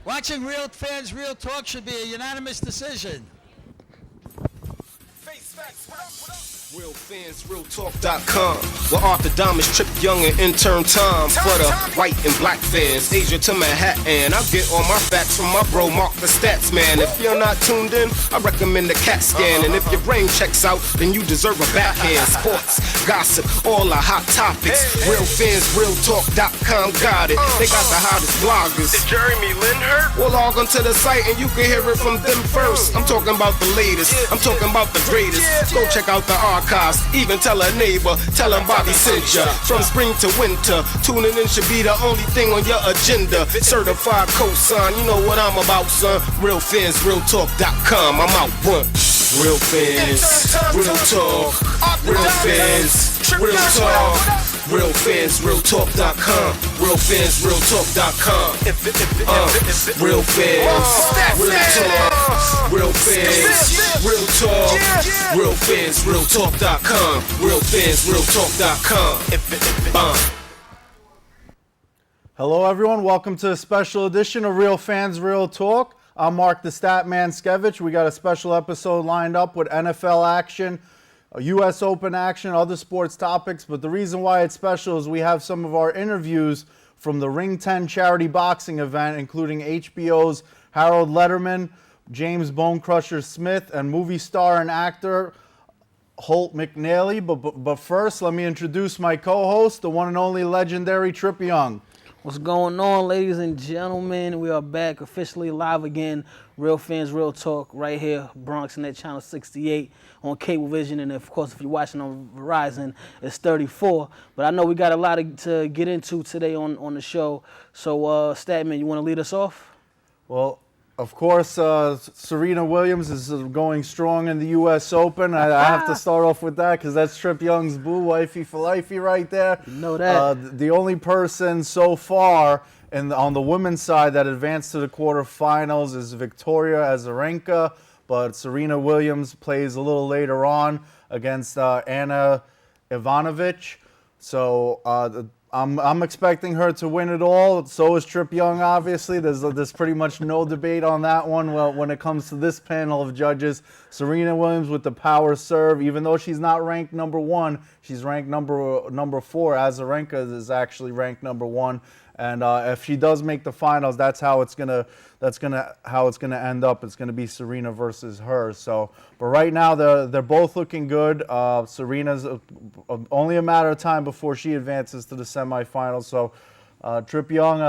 Watching Real Fans Real Talk should be a unanimous decision. RealFansRealTalk.com, where orthodontist Trip Yung and intern Tom for the white and black fans, Asia to Manhattan. I get all my facts from my bro Mark the Statman. If you're not tuned in, I recommend the CAT scan. And if your brain checks out, then you deserve a backhand. Sports, gossip, all the hot topics. RealFansRealTalk.com got it. They got the hottest bloggers. Is Jeremy Lin hurt? Well, log onto the site and you can hear it from them first. I'm talking about the latest. I'm talking about the greatest. Go check out the archives. Even tell a neighbor. Tell them Bobby sent ya. From spring to winter, tuning in should be the only thing on your agenda. Certified cosign, you know what I'm about, son. RealFansRealTalk.com. I'm out one. Real fans, real talk. Real fans, real talk. RealFansRealTalk.com. RealFansRealTalk.com. Real fans, real talk. Real fans, real talk. RealFansRealTalk.com. RealFansRealTalk.com. Hello, everyone. Welcome to a special edition of Real Fans Real Talk. I'm Mark the Statman Skevich. We got a special episode lined up with NFL action, U.S. Open action, other sports topics. But the reason why it's special is we have some of our interviews from the Ring 10 charity boxing event, including HBO's Harold Lederman, James Bonecrusher Smith, and movie star and actor Holt Mccallany. But first, let me introduce my co-host, the one and only legendary Trip Yung. What's going on, ladies and gentlemen? We are back officially live again. Real Fans Real Talk right here, Bronx Net Channel 68 on Cablevision. And of course, if you're watching on Verizon, it's 34. But I know we got a lot to get into today on the show. So, Statman, you want to lead us off? Well, of course, Serena Williams is going strong in the U.S. Open. I have to start off with that because that's Trip Young's boo, wifey for lifey right there. You know that. The only person so far on the women's side that advanced to the quarterfinals is Victoria Azarenka, but Serena Williams plays a little later on against Anna Ivanovic. So I'm expecting her to win it all. So is Trip Yung, obviously. There's pretty much no debate on that one. Well, when it comes to this panel of judges, Serena Williams with the power serve, even though she's not ranked number one, she's ranked number 4. Azarenka is actually ranked number 1. And if she does make the finals, that's how it's gonna end up. It's gonna be Serena versus her. So, but right now they're both looking good. Serena's only a matter of time before she advances to the semifinals. So, Trip Yung,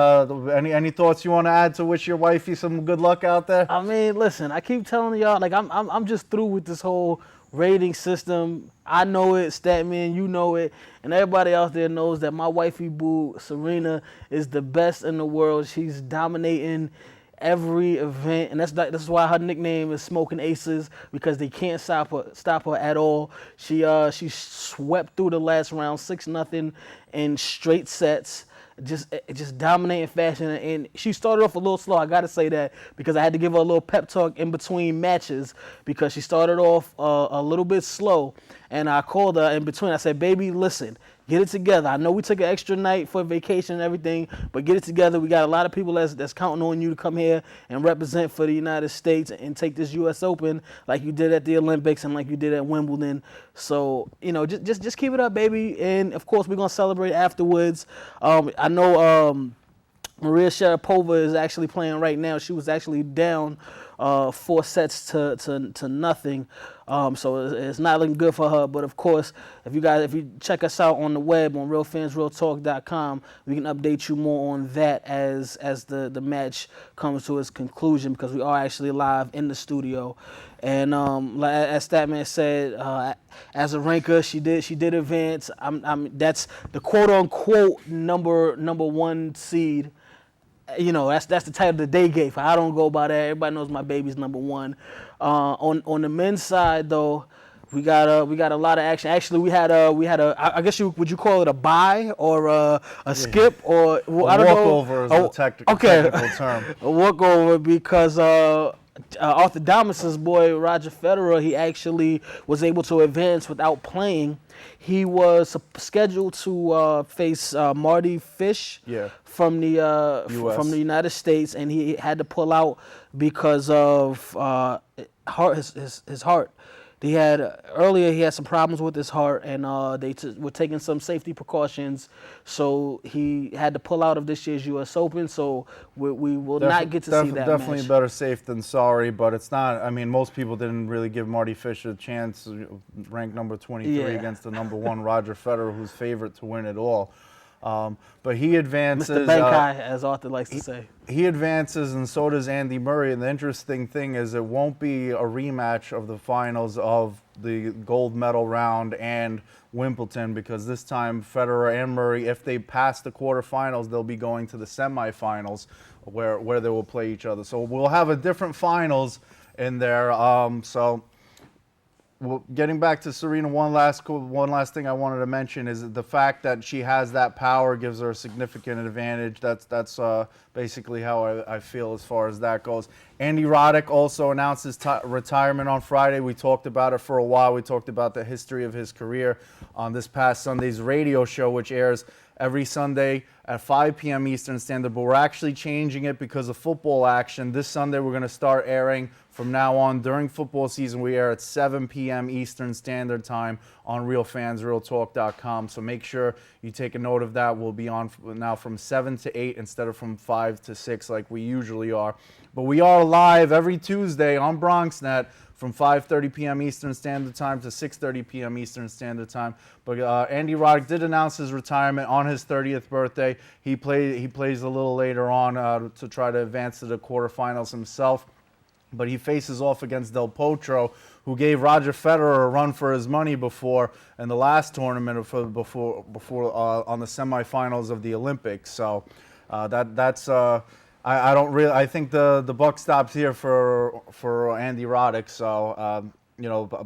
any thoughts you want to add to wish your wifey some good luck out there? I mean, listen, I keep telling y'all, like I'm just through with this whole rating system. I know it, Statman, you know it, and everybody out there knows that my wifey boo, Serena, is the best in the world. She's dominating every event, and that's why her nickname is Smoking Aces, because they can't stop her at all. She swept through the last round 6-0 in straight sets. Just dominating fashion, and she started off a little slow. I gotta say that because I had to give her a little pep talk in between matches because she started off a little bit slow, and I called her in between. I said, "Baby, listen, get it together. I know we took an extra night for vacation and everything, but get it together. We got a lot of people that's counting on you to come here and represent for the United States and take this U.S. Open like you did at the Olympics and like you did at Wimbledon. So, you know, just keep it up, baby. And, of course, we're going to celebrate afterwards. I know Maria Sharapova is actually playing right now. She was actually down 4 sets to nothing. So it's not looking good for her. But of course, if you check us out on the web on RealFansRealTalk.com, we can update you more on that as the match comes to its conclusion, because we are actually live in the studio. And as Statman said, Azarenka, she did advance. That's the quote unquote number 1 seed. You know, that's the title that they gave her. I don't go by that. Everybody knows my baby's number 1. On the men's side, though, we got a lot of action. Actually, we had a I guess would you call it a bye or a skip or I don't know. Walkover is the technical term. A walkover because Arthur Damas's boy, Roger Federer, he actually was able to advance without playing. He was scheduled to face Marty Fish from the United States, and he had to pull out because of his heart. He had earlier he had some problems with his heart, and they were taking some safety precautions, so he had to pull out of this year's U.S. Open. So we will not get to see that definitely match. Better safe than sorry, but it's not. I mean, most people didn't really give Marty Fish a chance, ranked number 23 against the number 1 Roger Federer, who's favorite to win it all. But he advances. Mr. Bankai, as Arthur likes to say. He advances, and so does Andy Murray. And the interesting thing is it won't be a rematch of the finals of the gold medal round and Wimbledon, because this time Federer and Murray, if they pass the quarterfinals, they'll be going to the semifinals where they will play each other. So we'll have a different finals in there. Well, getting back to Serena, one last thing I wanted to mention is the fact that she has that power gives her a significant advantage. That's basically how I feel as far as that goes. Andy Roddick also announced his retirement on Friday. We talked about it for a while. We talked about the history of his career on this past Sunday's radio show, which airs every Sunday at 5 p.m. Eastern Standard, but we're actually changing it because of football action. This Sunday we're going to start airing from now on. During football season, we air at 7 p.m. Eastern Standard Time on RealFansRealTalk.com. So make sure you take a note of that. We'll be on now from 7 to 8 instead of from 5 to 6 like we usually are. But we are live every Tuesday on BronxNet from 5:30 p.m. Eastern Standard Time to 6:30 p.m. Eastern Standard Time. But Andy Roddick did announce his retirement on his 30th birthday. He plays a little later on to try to advance to the quarterfinals himself. But he faces off against Del Potro, who gave Roger Federer a run for his money before in the last tournament before on the semifinals of the Olympics. So I think the buck stops here for Andy Roddick. So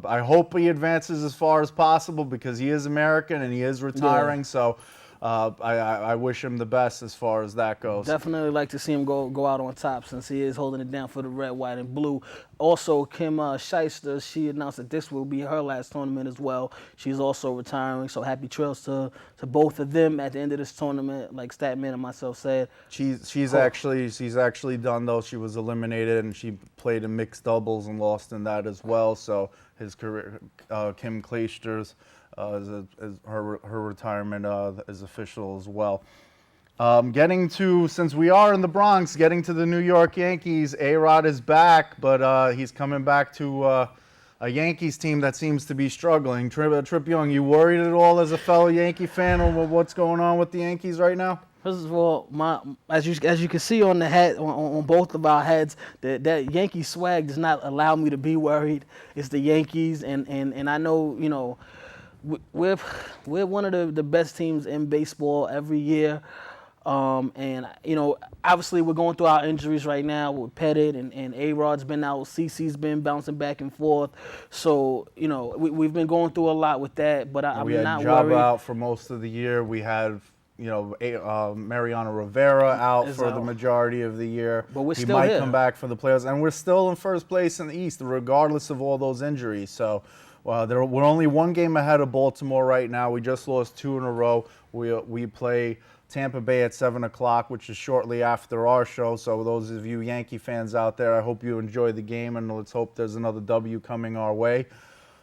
I hope he advances as far as possible because he is American and he is retiring. Yeah. So I wish him the best as far as that goes. Definitely like to see him go out on top since he is holding it down for the red, white, and blue. Also, Kim Clijsters, she announced that this will be her last tournament as well. She's also retiring, so happy trails to both of them at the end of this tournament. Like Statman and myself said, she's actually done though. She was eliminated and she played in mixed doubles and lost in that as well. So his career, Kim Clijsters. Her retirement is official as well. Since we are in the Bronx, getting to the New York Yankees, A-Rod is back, but he's coming back to a Yankees team that seems to be struggling. Trip Yung, you worried at all as a fellow Yankee fan over what's going on with the Yankees right now? First of all, as you can see on the head, on both of our heads, that Yankee swag does not allow me to be worried. It's the Yankees, and I know, we're one of the best teams in baseball every year, and obviously we're going through our injuries right now with Pettit and A-Rod's been out, CC's been bouncing back and forth, so we've been going through a lot with that. But I'm not worried. We had Job out for most of the year. We had Mariano Rivera out for the majority of the year. But we're he still might here. come back for the playoffs, and we're still in first place in the East, regardless of all those injuries. So. We're only one game ahead of Baltimore right now. We just lost 2 in a row. We play Tampa Bay at 7 o'clock, which is shortly after our show. So those of you Yankee fans out there, I hope you enjoy the game, and let's hope there's another W coming our way.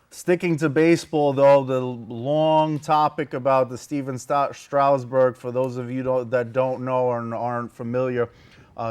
Sticking to baseball, though, the long topic about the Stephen Strausberg, for those of you that don't know or aren't familiar,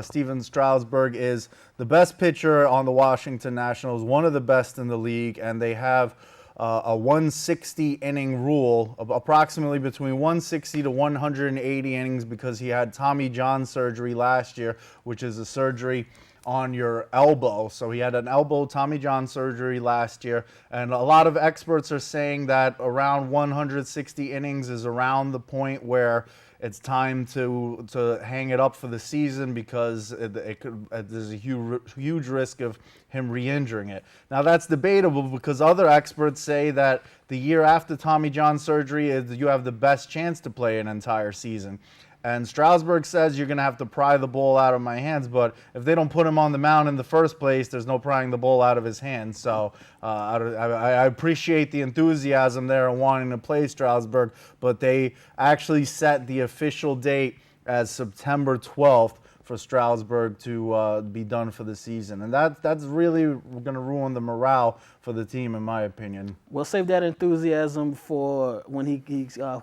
Stephen Strausberg is the best pitcher on the Washington Nationals, one of the best in the league, and they have a 160 inning rule, of approximately between 160 to 180 innings, because he had Tommy John surgery last year, which is a surgery on your elbow. So he had an elbow Tommy John surgery last year, and a lot of experts are saying that around 160 innings is around the point where it's time to hang it up for the season, because there's a huge risk of him re-injuring it. Now that's debatable, because other experts say that the year after Tommy John surgery you have the best chance to play an entire season. And Strausberg says you're going to have to pry the ball out of my hands, but if they don't put him on the mound in the first place, there's no prying the ball out of his hands. So I appreciate the enthusiasm there and wanting to play Strausberg, but they actually set the official date as September 12th for Strausberg to be done for the season. And that's really going to ruin the morale for the team, in my opinion. We'll save that enthusiasm for when he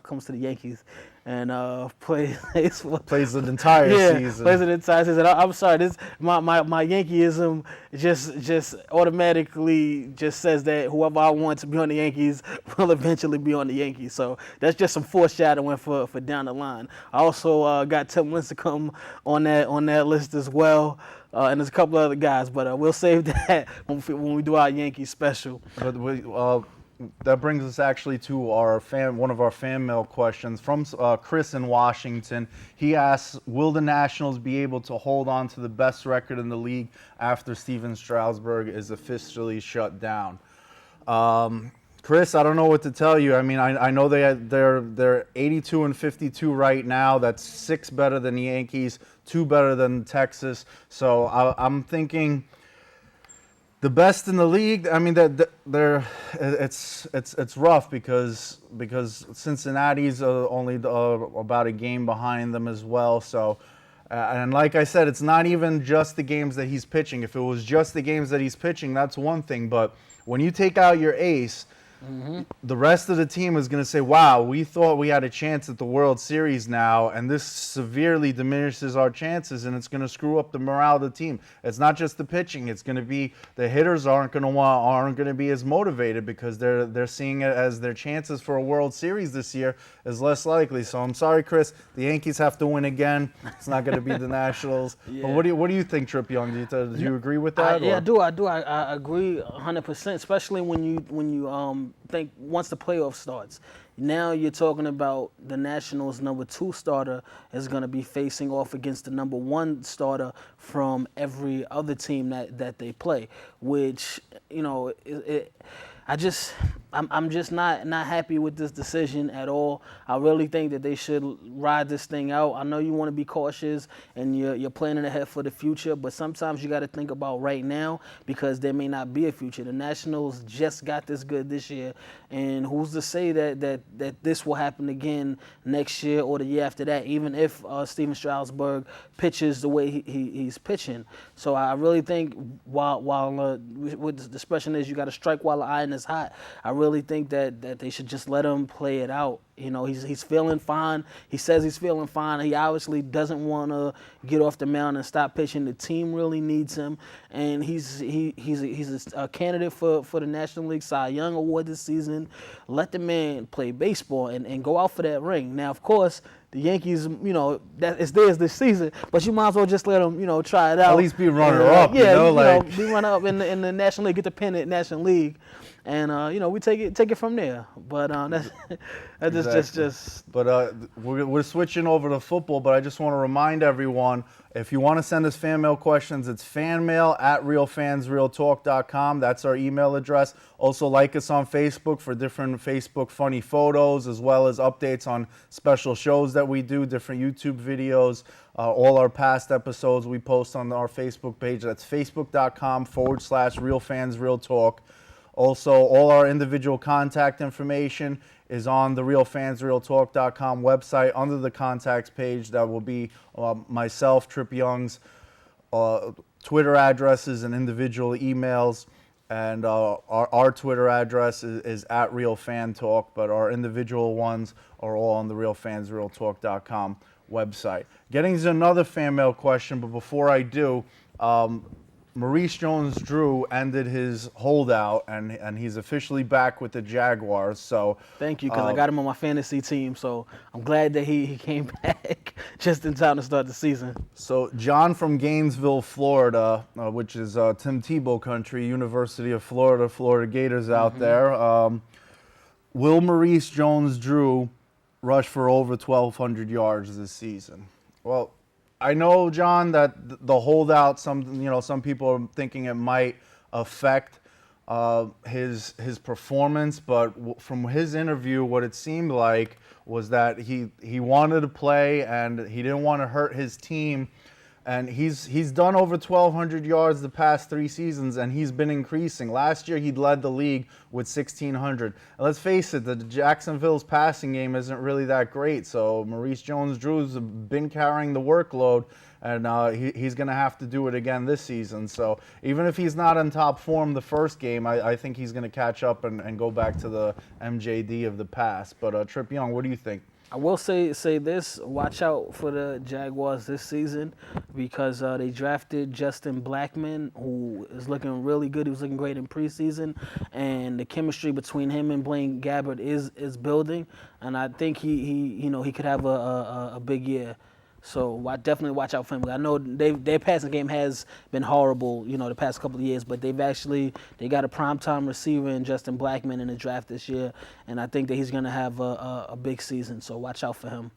comes to the Yankees and plays the entire season. Plays the entire season. I'm sorry, this my Yankeeism just automatically just says that whoever I want to be on the Yankees will eventually be on the Yankees. So that's just some foreshadowing for down the line. I also got Tim Lincecum on that list as well. And there's a couple other guys, but we'll save that when we do our Yankee special. But that brings us actually to one of our fan mail questions from Chris in Washington. He asks, will the Nationals be able to hold on to the best record in the league after Stephen Strausberg is officially shut down? Chris, I don't know what to tell you. I mean, I know they're 82 and 52 right now. That's 6 better than the Yankees, 2 better than Texas. So I'm thinking the best in the league. I mean, it's rough because Cincinnati's only about a game behind them as well. So. And like I said, it's not even just the games that he's pitching. If it was just the games that he's pitching, that's one thing. But when you take out your ace, the rest of the team is going to say, wow, we thought we had a chance at the World Series now, and this severely diminishes our chances, and it's going to screw up the morale of the team. It's not just the pitching. It's going to be the hitters aren't going to be as motivated because they're seeing it as their chances for a World Series this year is less likely. So I'm sorry, Chris. The Yankees have to win again. It's not going to be the Nationals. Yeah. But what do you think, Trip Yung? Do you agree with that? I do. I agree 100%, especially when you think once the playoff starts. Now you're talking about the Nationals' number 2 starter is going to be facing off against the number 1 starter from every other team that they play, which, I'm just not happy with this decision at all. I really think that they should ride this thing out. I know you want to be cautious and you're planning ahead for the future, but sometimes you got to think about right now because there may not be a future. The Nationals just got this good this year, and who's to say that this will happen again next year or the year after that, even if Stephen Strausberg pitches the way he's pitching. So I really think while what the expression is, you got to strike while the iron is hot. I really think that they should just let him play it out. He's feeling fine. He says he's feeling fine. He obviously doesn't want to get off the mound and stop pitching. The team really needs him, and he's a candidate for the National League Cy Young Award this season. Let the man play baseball and go out for that ring. Now, of course, the Yankees, that is theirs this season, but you might as well just let them, try it out. At least be runner-up, be runner-up in the National League, get the pennant National League, and we take it from there. But that's exactly. just. But we're switching over to football. But I just want to remind everyone, if you want to send us fan mail questions, it's fanmail@realfansrealtalk.com. That's our email address. Also, like us on Facebook for different Facebook funny photos, as well as updates on special shows that we do, different YouTube videos, all our past episodes we post on our Facebook page. That's facebook.com/realfansrealtalk. Also, all our individual contact information is on the realfansrealtalk.com website under the contacts page. That will be myself, Trip Young's Twitter addresses and individual emails. And our Twitter address is @realfantalk, but our individual ones are all on the realfansrealtalk.com website. Getting to another fan mail question, but before I do, Maurice Jones Drew ended his holdout, and he's officially back with the Jaguars. So thank you, because I got him on my fantasy team. So I'm glad that he came back just in time to start the season. So John from Gainesville, Florida, which is Tim Tebow country, University of Florida, Florida Gators out there. Will Maurice Jones Drew rush for over 1,200 yards this season? Well, I know, John, that the holdout, some people are thinking it might affect his performance, but from his interview, what it seemed like was that he wanted to play and he didn't want to hurt his team. And he's done over 1,200 yards the past 3 seasons, and he's been increasing. Last year, he'd led the league with 1,600. And let's face it, the Jacksonville's passing game isn't really that great. So Maurice Jones Drew's been carrying the workload, and he's going to have to do it again this season. So even if he's not in top form the first game, I think he's going to catch up and go back to the MJD of the past. But Trip Yung, what do you think? I will say this, watch out for the Jaguars this season because they drafted Justin Blackmon, who is looking really good. He was looking great in preseason, and the chemistry between him and Blaine Gabbert is building, and I think he could have a big year. So definitely watch out for him. I know their passing game has been horrible, the past couple of years, but they got a primetime receiver in Justin Blackmon in the draft this year, and I think that he's going to have a big season. So watch out for him.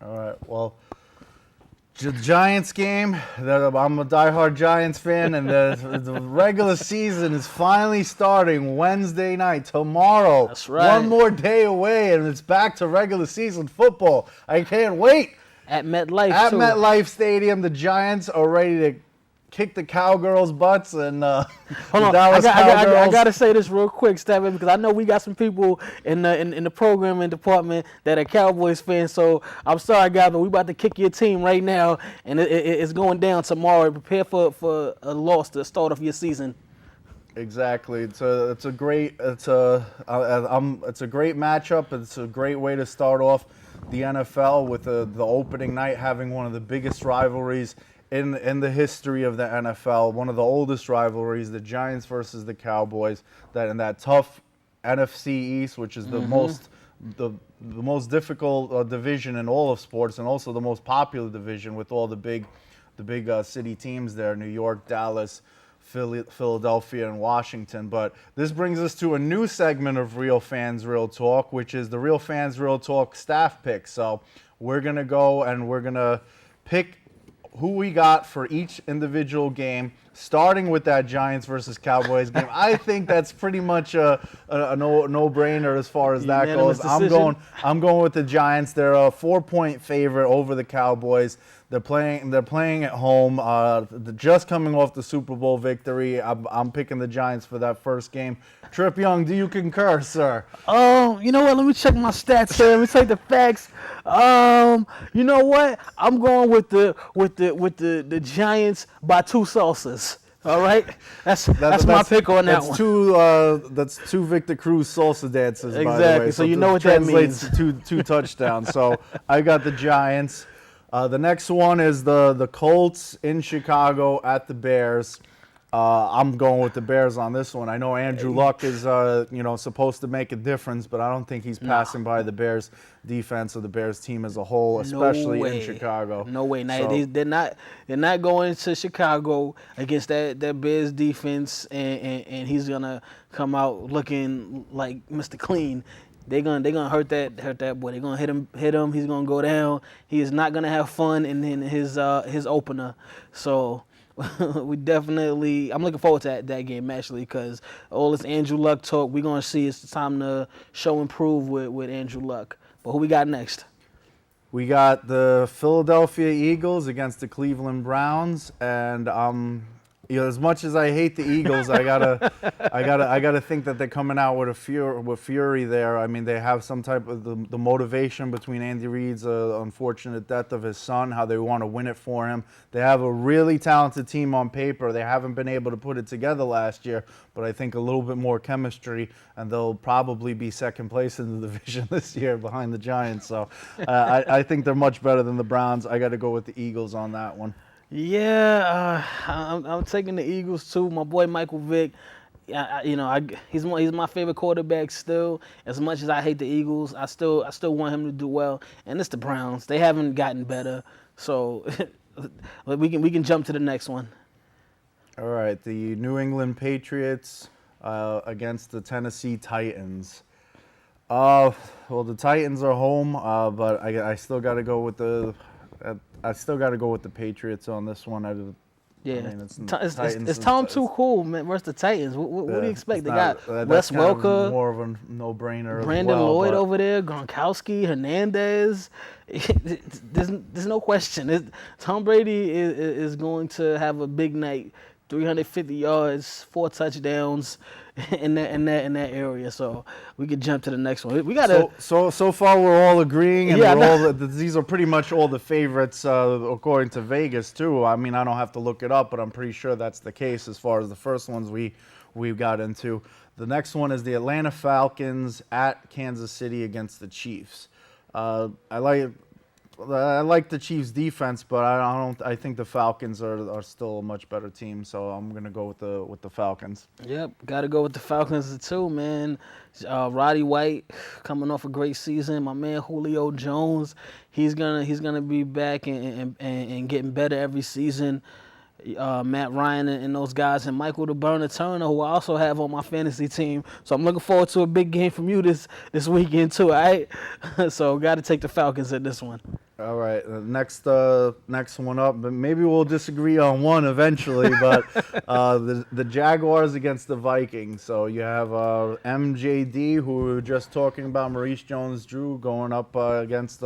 All right. Well, the Giants game. I'm a diehard Giants fan, and the regular season is finally starting Wednesday night, tomorrow. That's right. One more day away, and it's back to regular season football. I can't wait. At MetLife, At too. MetLife Stadium, the Giants are ready to kick the Cowgirls' butts, and Hold the on, Dallas I Cowgirls. got to say this real quick, Stepman, because I know we got some people in the programming department that are Cowboys fans. So I'm sorry, guys, but we about to kick your team right now, and it's going down tomorrow. Prepare for a loss to start off your season. Exactly. It's a great matchup. It's a great way to start off the NFL with the opening night having one of the biggest rivalries in the history of the NFL, one of the oldest rivalries, the Giants versus the Cowboys. That tough NFC East, which is the most difficult division in all of sports, and also the most popular division with all the big city teams there: New York, Dallas, Philadelphia, and Washington. But this brings us to a new segment of Real Fans Real Talk, which is the Real Fans Real Talk staff pick. So we're going to go and we're going to pick who we got for each individual game, starting with that Giants versus Cowboys game. I think that's pretty much a no-brainer as far as that Unanimous goes. decision. I'm going with the Giants. They're a 4-point favorite over the Cowboys. They're playing at home. Just coming off the Super Bowl victory. I'm picking the Giants for that first game. Trip Yung, do you concur, sir? You know what? Let me check my stats here. Let me take the facts. You know what? I'm going with the Giants by 2 salsas. All right, that's my pick on that one. That's 2 Victor Cruz salsa dances. By the Exactly. way. So you know what that translates means. to 2 touchdowns. So I got the Giants. The next one is the Colts in Chicago at the Bears. I'm going with the Bears on this one. I know Andrew Luck is supposed to make a difference, but I don't think he's passing by the Bears defense or the Bears team as a whole, especially in Chicago. No way. Now, they're not going to Chicago against that Bears defense, and he's gonna come out looking like Mr. Clean. They're gonna hurt that boy. They're gonna hit him. He's gonna go down. He is not gonna have fun in his opener. So I'm looking forward to that game actually, because all this Andrew Luck talk, we're gonna see it's time to show and prove with Andrew Luck. But who we got next? We got the Philadelphia Eagles against the Cleveland Browns, and as much as I hate the Eagles, I gotta think that they're coming out with fury there. I mean, they have some type of the motivation between Andy Reid's unfortunate death of his son, how they want to win it for him. They have a really talented team on paper. They haven't been able to put it together last year, but I think a little bit more chemistry, and they'll probably be second place in the division this year behind the Giants. So I think they're much better than the Browns. I got to go with the Eagles on that one. Yeah, I'm taking the Eagles too. My boy Michael Vick, he's my favorite quarterback still. As much as I hate the Eagles, I still want him to do well. And it's the Browns; they haven't gotten better. So we can jump to the next one. All right, the New England Patriots against the Tennessee Titans. Well, the Titans are home, but I still got to go with the Patriots on this one. Yeah, I mean, it's it's Tom Too Cool, man, versus the Titans. What do you expect? They got Wes that's kind of Welker, more of a no-brainer. Brandon as well, Lloyd but over there, Gronkowski, Hernandez. There's no question. Tom Brady is going to have a big night. 350 yards, 4 touchdowns in that area. So we could jump to the next one. We got to. So far we're all agreeing, and Yeah, these are pretty much all the favorites according to Vegas too. I mean, I don't have to look it up, but I'm pretty sure that's the case as far as the first ones we got into. The next one is the Atlanta Falcons at Kansas City against the Chiefs. I like the Chiefs' defense, but I think the Falcons are still a much better team. So I'm gonna go with the Falcons. Yep, got to go with the Falcons too, man. Roddy White coming off a great season. My man Julio Jones, he's gonna be back and getting better every season. Matt Ryan and those guys, and Michael the Burner Turner, who I also have on my fantasy team. So I'm looking forward to a big game from you this weekend too. All right, so got to take the Falcons at this one. All right, next one up, but maybe we'll disagree on one eventually. But the Jaguars against the Vikings. So you have MJD, who we were just talking about, Maurice Jones Drew, going up against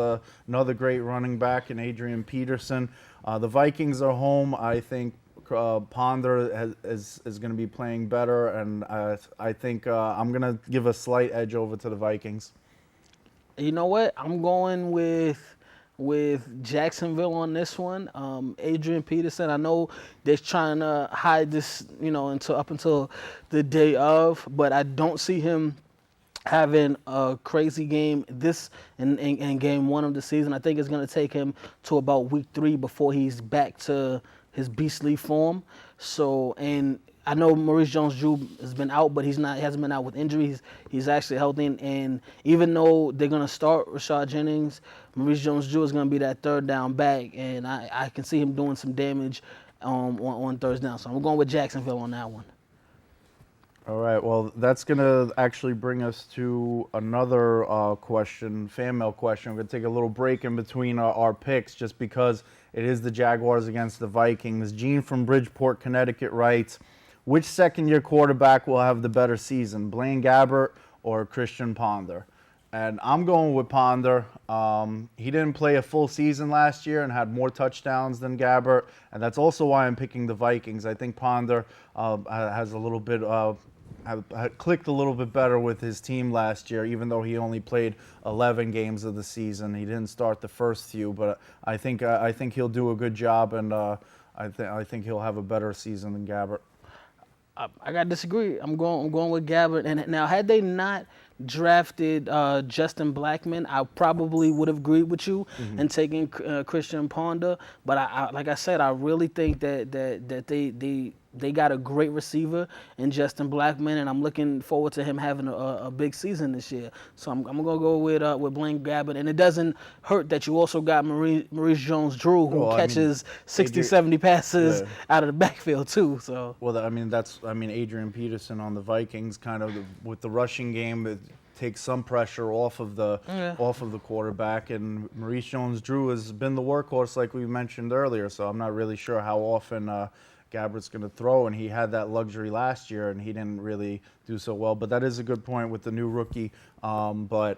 another great running back in Adrian Peterson. The Vikings are home. I think Ponder is going to be playing better, and I think I'm going to give a slight edge over to the Vikings. You know what? I'm going with Jacksonville on this one. Adrian Peterson, I know they're trying to hide this, until the day of, but I don't see him having a crazy game in game 1 of the season. I think it's going to take him to about week 3 before he's back to his beastly form. So, and I know Maurice Jones Drew has been out, but he hasn't been out with injuries. He's actually healthy, and even though they're going to start Rashad Jennings, Maurice Jones Drew is going to be that third down back, and I can see him doing some damage on third down. So I'm going with Jacksonville on that one. All right, well, that's going to actually bring us to another fan mail question. We're going to take a little break in between our picks just because it is the Jaguars against the Vikings. Gene from Bridgeport, Connecticut writes, which second-year quarterback will have the better season, Blaine Gabbert or Christian Ponder? And I'm going with Ponder. He didn't play a full season last year and had more touchdowns than Gabbert, and that's also why I'm picking the Vikings. I think Ponder has a little bit clicked a little bit better with his team last year, even though he only played 11 games of the season. He didn't start the first few, but I think he'll do a good job, and I think he'll have a better season than Gabbert. I got to disagree. I'm going with Gabbert. And now, had they not drafted Justin Blackman, I probably would have agreed with you in taking Christian Ponder. But I like I said, I really think that they got a great receiver in Justin Blackman, and I'm looking forward to him having a big season this year. So I'm gonna go with Blaine Gabbert, and it doesn't hurt that you also got Maurice Jones Drew, who catches 60, 70 passes out of the backfield too. So Adrian Peterson on the Vikings, kind of with the rushing game, it takes some pressure off of the quarterback, and Maurice Jones Drew has been the workhorse like we mentioned earlier. So I'm not really sure how often Gabbert's going to throw, and he had that luxury last year, and he didn't really do so well. But that is a good point with the new rookie. But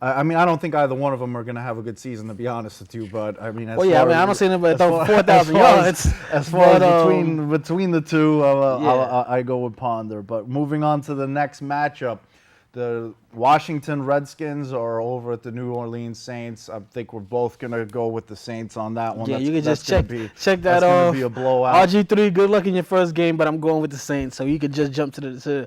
I don't think either one of them are going to have a good season, to be honest with you. But I don't see anybody throw 4,000 yards. As far as between the two, I go with Ponder. But moving on to the next matchup. The Washington Redskins are over at the New Orleans Saints. I think we're both going to go with the Saints on that one. Yeah, you can just check that off. Be a blowout. RG3, good luck in your first game, but I'm going with the Saints. So you could just jump to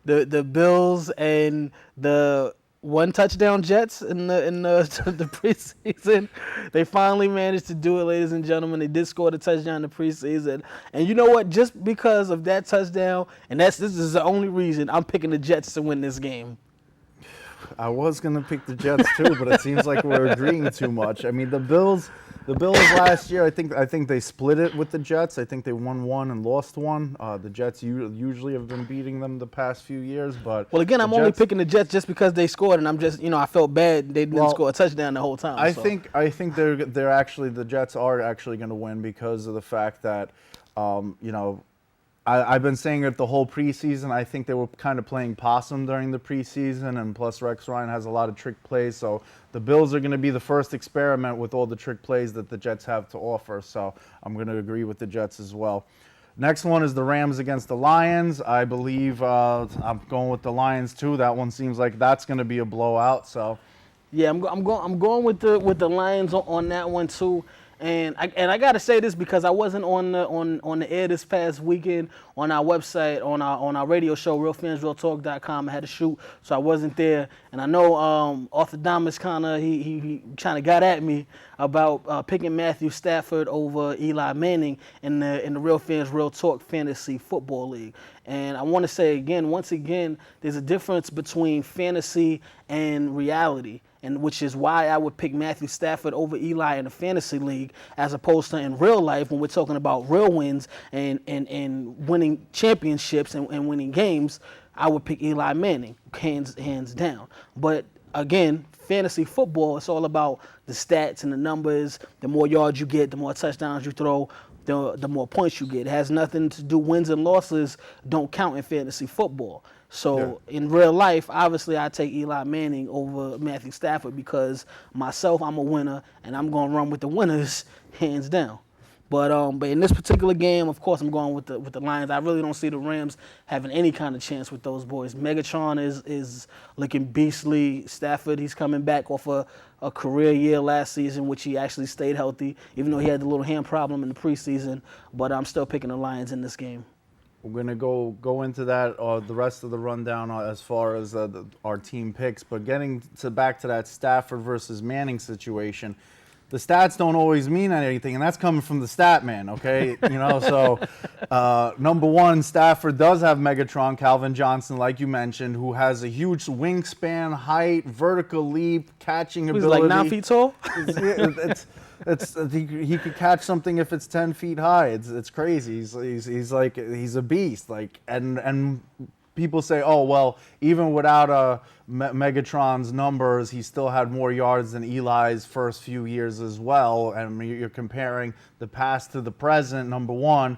the Bills and the one touchdown Jets in the preseason. They finally managed to do it, ladies and gentlemen. They did score the touchdown in the preseason. And you know what? Just because of that touchdown, and this is the only reason I'm picking the Jets to win this game. I was gonna pick the Jets too, but it seems like we're agreeing too much. I mean, the Bills last year, I think they split it with the Jets. I think they won one and lost one. The Jets usually have been beating them the past few years, but well, again, I'm only picking the Jets just because they scored, and I'm just, I felt bad they didn't score a touchdown the whole time. I think they're actually, the Jets are actually going to win because of the fact that, I've been saying it the whole preseason. I think they were kind of playing possum during the preseason, and plus Rex Ryan has a lot of trick plays. So the Bills are going to be the first experiment with all the trick plays that the Jets have to offer. So I'm going to agree with the Jets as well. Next one is the Rams against the Lions. I believe I'm going with the Lions too. That one seems like that's going to be a blowout. So yeah, I'm going with the Lions on that one too. And I gotta say this because I wasn't on the air this past weekend on our website, on our radio show, realfansrealtalk.com. I had to shoot, so I wasn't there. And I know Arthur Damas he kind of got at me about picking Matthew Stafford over Eli Manning in the Real Fans Real Talk Fantasy Football League. And I want to say once again, there's a difference between fantasy and reality, and which is why I would pick Matthew Stafford over Eli in the fantasy league, as opposed to in real life when we're talking about real wins and winning championships and winning games. I would pick Eli Manning, hands down. But again, fantasy football, it's all about the stats and the numbers. The more yards you get, the more touchdowns you throw, the more points you get. It has nothing to do, wins and losses don't count in fantasy football. So in real life, obviously, I take Eli Manning over Matthew Stafford because myself, I'm a winner, and I'm going to run with the winners, hands down. But in this particular game, of course, I'm going with the Lions. I really don't see the Rams having any kind of chance with those boys. Megatron is looking beastly. Stafford, he's coming back off a career year last season, which he actually stayed healthy, even though he had the little hand problem in the preseason. But I'm still picking the Lions in this game. We're going to go into that, the rest of the rundown as far as our team picks. But getting back to that Stafford versus Manning situation, the stats don't always mean anything, and that's coming from the Statman, okay? So number one, Stafford does have Megatron, Calvin Johnson, like you mentioned, who has a huge wingspan, height, vertical leap, catching ability. He's like 9 feet tall? He could catch something if it's 10 feet high. It's crazy. He's a beast. And people say, oh well, even without Megatron's numbers, he still had more yards than Eli's first few years as well. And you're comparing the past to the present. Number one,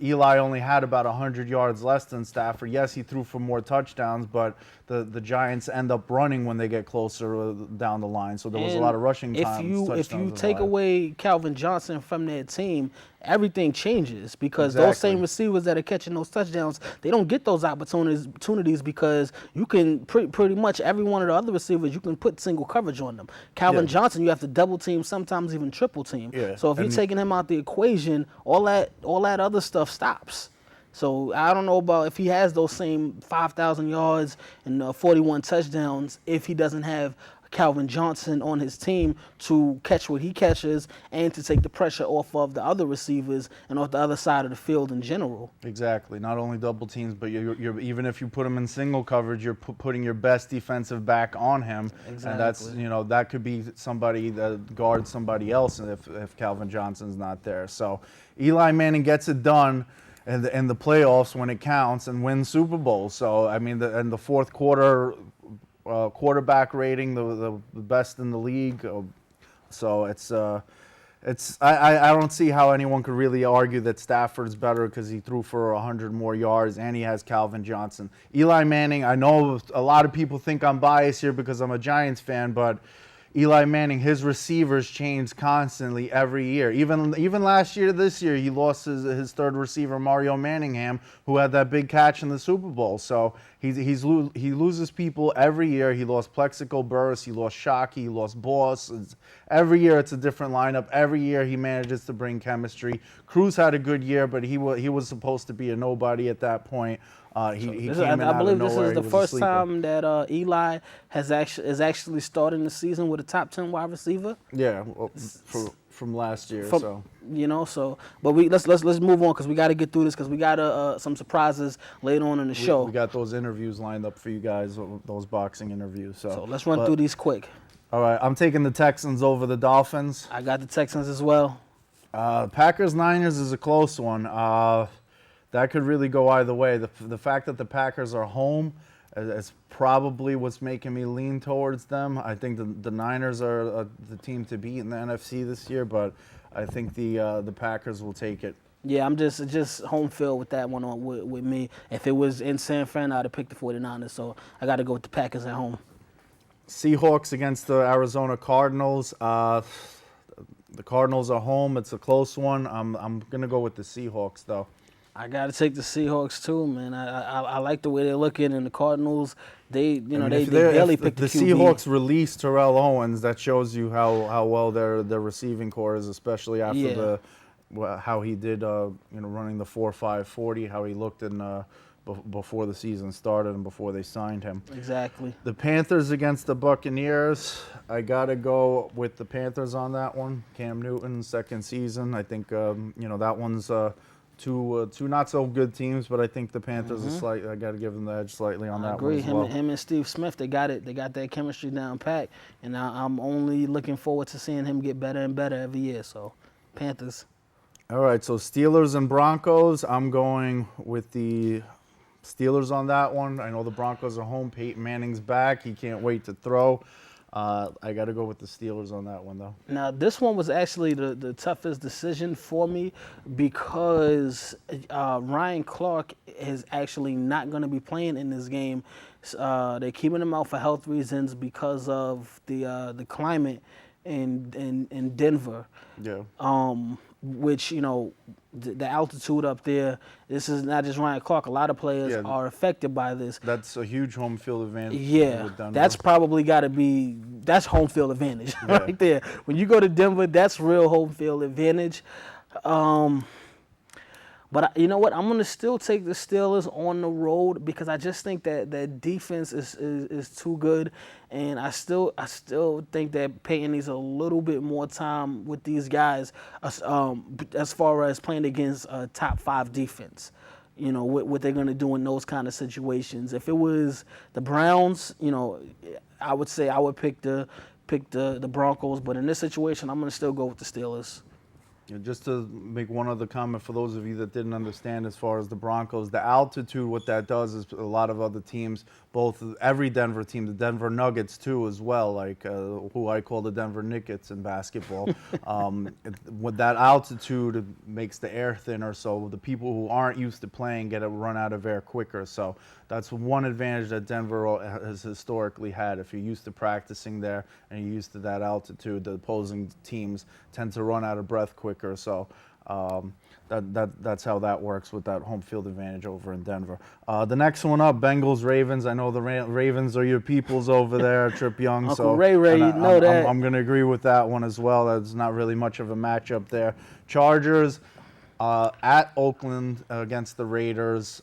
Eli only had about 100 yards less than Stafford. Yes, he threw for more touchdowns, but the Giants end up running when they get closer down the line. So there was a lot of rushing time. If you take away Calvin Johnson from their team, everything changes because those same receivers that are catching those touchdowns, they don't get those opportunities because you can pretty much every one of the other receivers, you can put single coverage on them. Calvin Johnson, you have to double team, sometimes even triple team. Yeah. So if you're taking him out the equation, all that other stuff stops. So I don't know about if he has those same 5,000 yards and 41 touchdowns if he doesn't have Calvin Johnson on his team to catch what he catches and to take the pressure off of the other receivers and off the other side of the field in general. Exactly. Not only double teams, but you're even if you put him in single coverage, you're putting your best defensive back on him. Exactly. And that's, that could be somebody that guards somebody else if Calvin Johnson's not there. So Eli Manning gets it done in the playoffs when it counts and wins Super Bowls. So, I mean, in the fourth quarter, quarterback rating, the best in the league. So I don't see how anyone could really argue that Stafford's better because he threw for 100 more yards and he has Calvin Johnson. Eli Manning, I know a lot of people think I'm biased here because I'm a Giants fan, but Eli Manning, his receivers change constantly every year. Even last year, this year, he lost his third receiver, Mario Manningham, who had that big catch in the Super Bowl. So he loses people every year. He lost Plexico Burress, he lost Shockey, he lost Boss. Every year it's a different lineup. Every year he manages to bring chemistry. Cruz had a good year, but he was supposed to be a nobody at that point. I believe this is the first time that Eli is actually starting the season with a top 10 wide receiver. Yeah, from last year. But let's move on because we got to get through this because we got some surprises later on in the show. We got those interviews lined up for you guys, those boxing interviews. So let's run through these quick. All right, I'm taking the Texans over the Dolphins. I got the Texans as well. Packers-Niners is a close one. That could really go either way. The fact that the Packers are home is probably what's making me lean towards them. I think the Niners are the team to beat in the NFC this year, but I think the Packers will take it. Yeah, I'm just home field with that one with me. If it was in San Fran, I'd have picked the 49ers, so I got to go with the Packers at home. Seahawks against the Arizona Cardinals. The Cardinals are home. It's a close one. I'm going to go with the Seahawks, though. I got to take the Seahawks too, man. I like the way they're looking, and the Cardinals, they barely picked the QB. The Seahawks released Terrell Owens. That shows you how well their receiving core is, especially after how he did, running the 4.5 40, how he looked before the season started and before they signed him. Exactly. The Panthers against the Buccaneers. I got to go with the Panthers on that one. Cam Newton, second season. I think, that one's two not so good teams, but I think the Panthers are slightly. I got to give them the edge slightly on that one as well. Him and Steve Smith, they got it. They got that chemistry down pat, and I'm only looking forward to seeing him get better and better every year. So, Panthers. All right, so Steelers and Broncos. I'm going with the Steelers on that one. I know the Broncos are home. Peyton Manning's back. He can't wait to throw. I got to go with the Steelers on that one, though. Now, this one was actually the toughest decision for me because Ryan Clark is actually not going to be playing in this game. They're keeping him out for health reasons because of the climate in Denver. Yeah. Which, the altitude up there, this is not just Ryan Clark. A lot of players are affected by this. That's a huge home field advantage. Yeah, that's probably got to be, that's home field advantage right there. When you go to Denver, that's real home field advantage. But you know what? I'm going to still take the Steelers on the road because I just think that defense is too good. And I still think that Peyton needs a little bit more time with these guys as far as playing against a top 5 defense. What they're going to do in those kind of situations. If it was the Browns, I would say I would pick the Broncos. But in this situation, I'm going to still go with the Steelers. Just to make one other comment for those of you that didn't understand as far as the Broncos, the altitude, what that does is a lot of other teams, every Denver team, the Denver Nuggets too as well, like who I call the Denver Nuggets in basketball. With that altitude, it makes the air thinner, so the people who aren't used to playing get a run out of air quicker. So that's one advantage that Denver has historically had. If you're used to practicing there and you're used to that altitude, the opposing teams tend to run out of breath quicker. So that's how that works with that home field advantage over in Denver. The next one up, Bengals-Ravens. I know the Ravens are your peoples over there, Trip Yung. Uncle Ray, you know that. I'm going to agree with that one as well. That's not really much of a matchup there. Chargers at Oakland against the Raiders.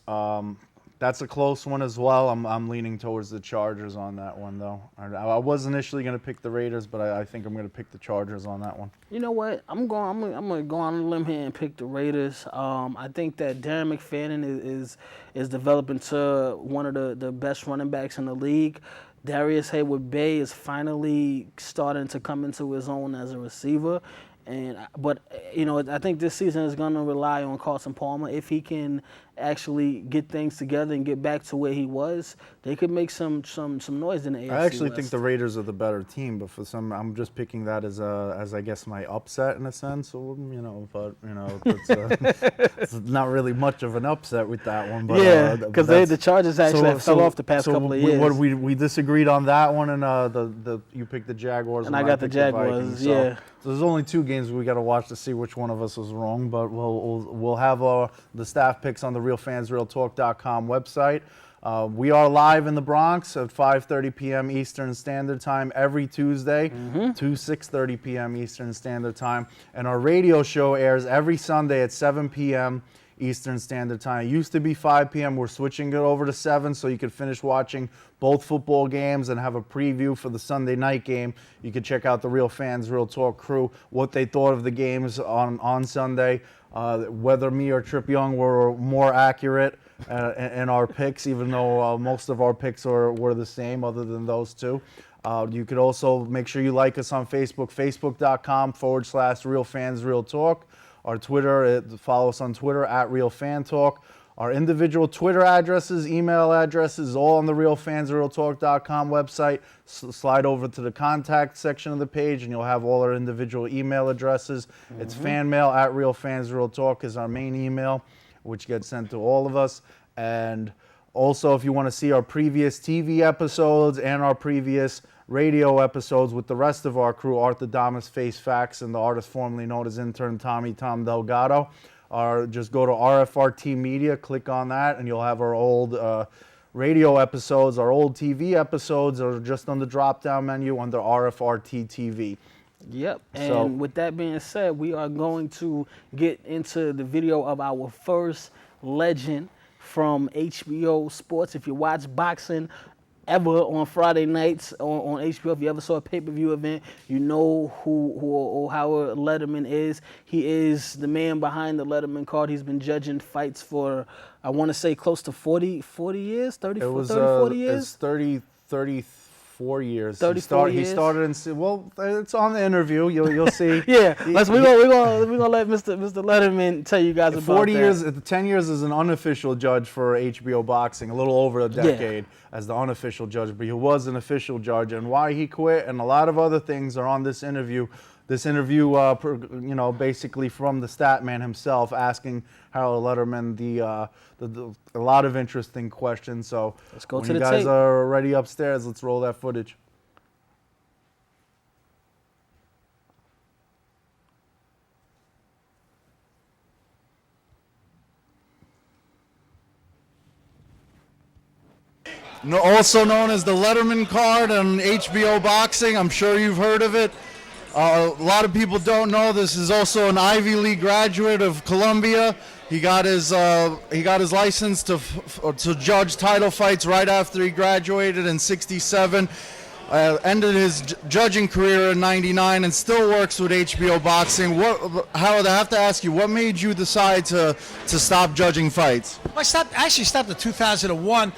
That's a close one as well. I'm leaning towards the Chargers on that one, though. I was initially going to pick the Raiders, but I think I'm going to pick the Chargers on that one. You know what? I'm going to go on a limb here and pick the Raiders. I think that Darren McFadden is developing to one of the best running backs in the league. Darius Hayward-Bay is finally starting to come into his own as a receiver. But I think this season is going to rely on Carson Palmer. If he can actually get things together and get back to where he was, they could make some noise in the AFC I actually West. think the Raiders are the better team, but I'm just picking that as I guess my upset in a sense. It's not really much of an upset with that one. But, because the Chargers actually fell off the past couple of years. We disagreed on that one, and you picked the Jaguars, and I got the Jaguars. So there's only 2 games we got to watch to see which one of us was wrong, but we'll have the staff picks on the RealFansRealTalk.com website. We are live in the Bronx at 5:30 p.m. Eastern Standard Time every Tuesday to 6:30 p.m. Eastern Standard Time, and our radio show airs every Sunday at 7 p.m. Eastern Standard Time. It used to be 5 p.m. We're switching it over to 7 so you could finish watching both football games and have a preview for the Sunday night game. You can check out the Real Fans, Real Talk crew, what they thought of the games on Sunday, whether me or Trip Yung were more accurate in our picks, even though most of our picks were the same other than those two. You could also make sure you like us on Facebook, facebook.com/Real Fans, Real Talk. Our Twitter, follow us on Twitter @RealFanTalk. Our individual Twitter addresses, email addresses, all on the RealFansRealTalk.com website. Slide over to the contact section of the page, and you'll have all our individual email addresses. It's fanmail @RealFansRealTalk is our main email, which gets sent to all of us. And also, if you want to see our previous TV episodes and our previous radio episodes with the rest of our crew, Arthur Damas, Face Facts, and the artist formerly known as Intern Tom Delgado, just go to RFRT Media, click on that, and you'll have our old radio episodes. Our old TV episodes are just on the drop-down menu under RFRT TV. Yep, and So- with that being said, we are going to get into the video of our first legend from HBO Sports. If you watch boxing ever on Friday nights on HBO, if you ever saw a pay-per-view event, you know who Harold Lederman is. He is the man behind the Lederman card. He's been judging fights for, I want to say, close to 40 years, 30, 40 years? It's 34 years. 34 He years? started in, well, it's on the interview. You'll see. Yeah, we're gonna let Mr. Lederman tell you guys about 40 that. years, 10 years as an unofficial judge for HBO boxing, a little over a decade as the unofficial judge, but he was an official judge, and why he quit and a lot of other things are on this interview. This interview, basically from the Statman himself, asking Harold Lederman a lot of interesting questions. So Let's go when to you the guys tape. are ready upstairs, let's roll that footage. Also known as the Letterman card on HBO Boxing. I'm sure you've heard of it. A lot of people don't know this is also an Ivy League graduate of Columbia. He got his license to judge title fights right after he graduated in '67. Ended his judging career in '99 and still works with HBO Boxing. Harold, I have to ask you, what made you decide to stop judging fights? I stopped in 2001.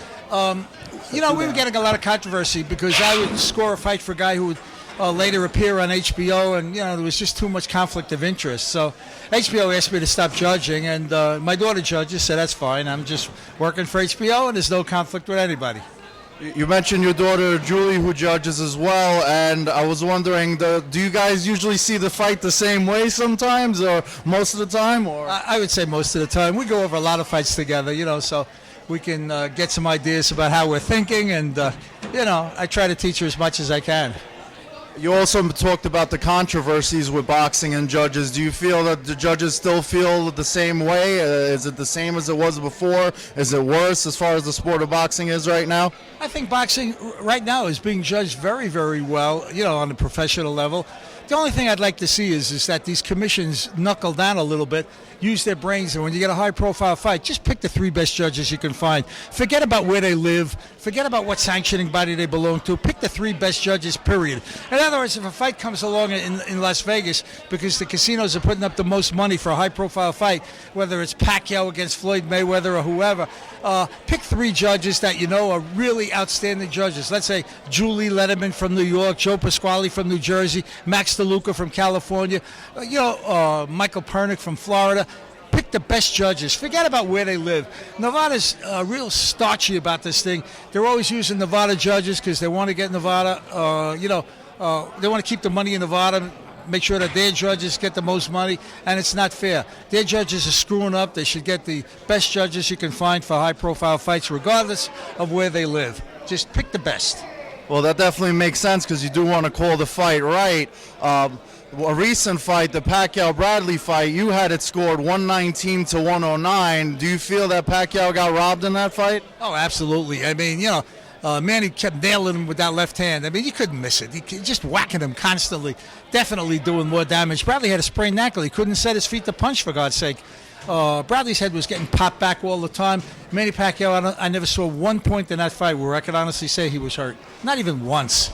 We were getting a lot of controversy because I would score a fight for a guy who would later appear on HBO, and there was just too much conflict of interest. So HBO asked me to stop judging, and my daughter judges, said that's fine. I'm just working for HBO, and there's no conflict with anybody. You mentioned your daughter Julie, who judges as well, and I was wondering, do you guys usually see the fight the same way sometimes, or most of the time? Or I would say most of the time. We go over a lot of fights together, so we can get some ideas about how we're thinking, and I try to teach her as much as I can. you also talked about the controversies with boxing and judges. Do you feel that the judges still feel the same way? Is it the same as it was before? Is it worse as far as the sport of boxing is right now? I think boxing right now is being judged very, very well, on a professional level. The only thing I'd like to see is that these commissions knuckle down a little bit, use their brains, and when you get a high-profile fight, just pick the 3 best judges you can find. Forget about where they live. Forget about what sanctioning body they belong to. Pick the 3 best judges, period. In other words, if a fight comes along in Las Vegas because the casinos are putting up the most money for a high-profile fight, whether it's Pacquiao against Floyd Mayweather or whoever, pick 3 judges that you know are really outstanding judges. Let's say Julie Lederman from New York, Joe Pasquale from New Jersey, Max DeLuca from California, Michael Pernick from Florida. Pick the best judges. Forget about where they live. Nevada's real starchy about this thing. They're always using Nevada judges because they want to get Nevada. They want to keep the money in Nevada, make sure that their judges get the most money, and it's not fair. Their judges are screwing up. They should get the best judges you can find for high-profile fights, regardless of where they live. Just pick the best. Well, that definitely makes sense because you do want to call the fight right. A recent fight, the Pacquiao-Bradley fight, you had it scored 119 to 109. Do you feel that Pacquiao got robbed in that fight? Oh, absolutely. I mean, Manny kept nailing him with that left hand. I mean, you couldn't miss it. He just whacking him constantly, definitely doing more damage. Bradley had a sprained ankle. He couldn't set his feet to punch, for God's sake. Bradley's head was getting popped back all the time. Manny Pacquiao, I never saw one point in that fight where I could honestly say he was hurt. Not even once.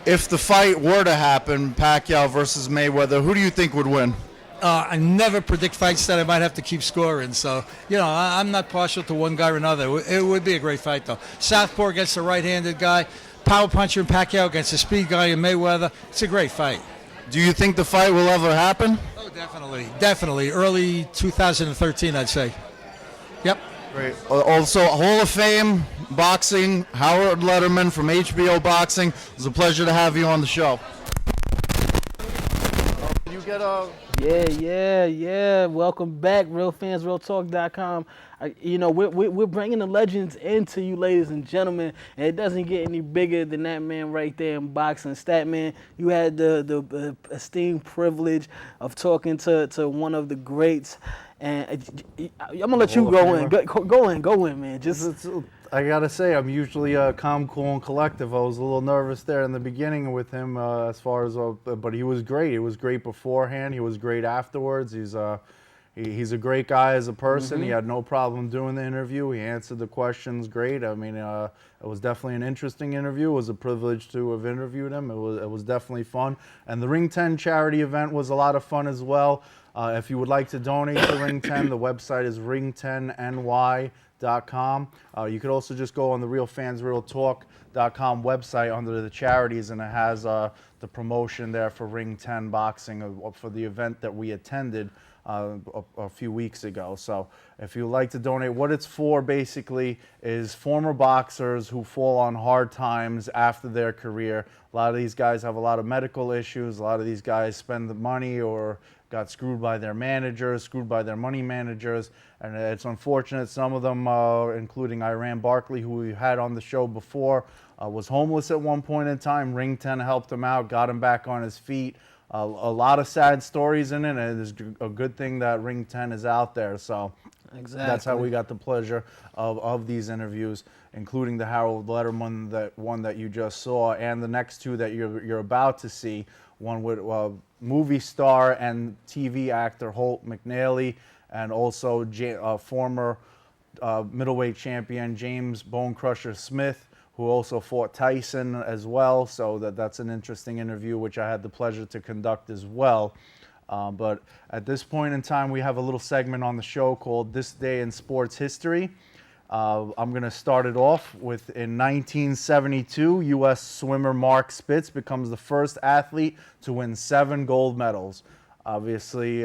If the fight were to happen, Pacquiao versus Mayweather, who do you think would win? I never predict fights that I might have to keep scoring. So, I'm not partial to one guy or another. It would be a great fight, though. Southpaw against the right-handed guy. Power puncher in Pacquiao against the speed guy in Mayweather. It's a great fight. Do you think the fight will ever happen? Oh, definitely. Definitely. Early 2013, I'd say. Yep. Great. Also, Hall of Fame boxing, Harold Lederman from HBO Boxing. It was a pleasure to have you on the show. You get a... Yeah. Welcome back, RealFansRealTalk.com. We're bringing the legends into you, ladies and gentlemen, and it doesn't get any bigger than that man right there in boxing. Statman, you had the esteemed privilege of talking to one of the greats, and I'm gonna let you go in. Go in, man. I gotta say, I'm usually calm, cool, and collective. I was a little nervous there in the beginning with him, as far as, but he was great. He was great beforehand. He was great afterwards. He's a great guy as a person. He had no problem doing the interview. He answered the questions great. I mean, it was definitely an interesting interview. It was a privilege to have interviewed him. It was definitely fun. And the Ring 10 charity event was a lot of fun as well. If you would like to donate to Ring 10, the website is ring10ny.com. You could also just go on the realfansrealtalk.com website under the charities, and it has the promotion there for Ring 10 Boxing for the event that we attended a few weeks ago. So if you'd like to donate, what it's for basically is former boxers who fall on hard times after their career. A lot of these guys have a lot of medical issues. A lot of these guys spend the money or got screwed by their managers, screwed by their money managers, and it's unfortunate. Some of them, including Iran Barkley, who we had on the show before, was homeless at one point in time. Ring 10 helped him out, got him back on his feet. A lot of sad stories in it, and it's a good thing that Ring 10 is out there. So exactly. That's how we got the pleasure of these interviews, including the Harold Lederman one that you just saw, and the next two that you're about to see. One with movie star and TV actor Holt Mccallany, and also former middleweight champion James Bonecrusher Smith, who also fought Tyson as well. So that's an interesting interview, which I had the pleasure to conduct as well. But at this point in time, we have a little segment on the show called This Day in Sports History. I'm going to start it off with, in 1972, U.S. swimmer Mark Spitz becomes the first athlete to win 7 gold medals. Obviously,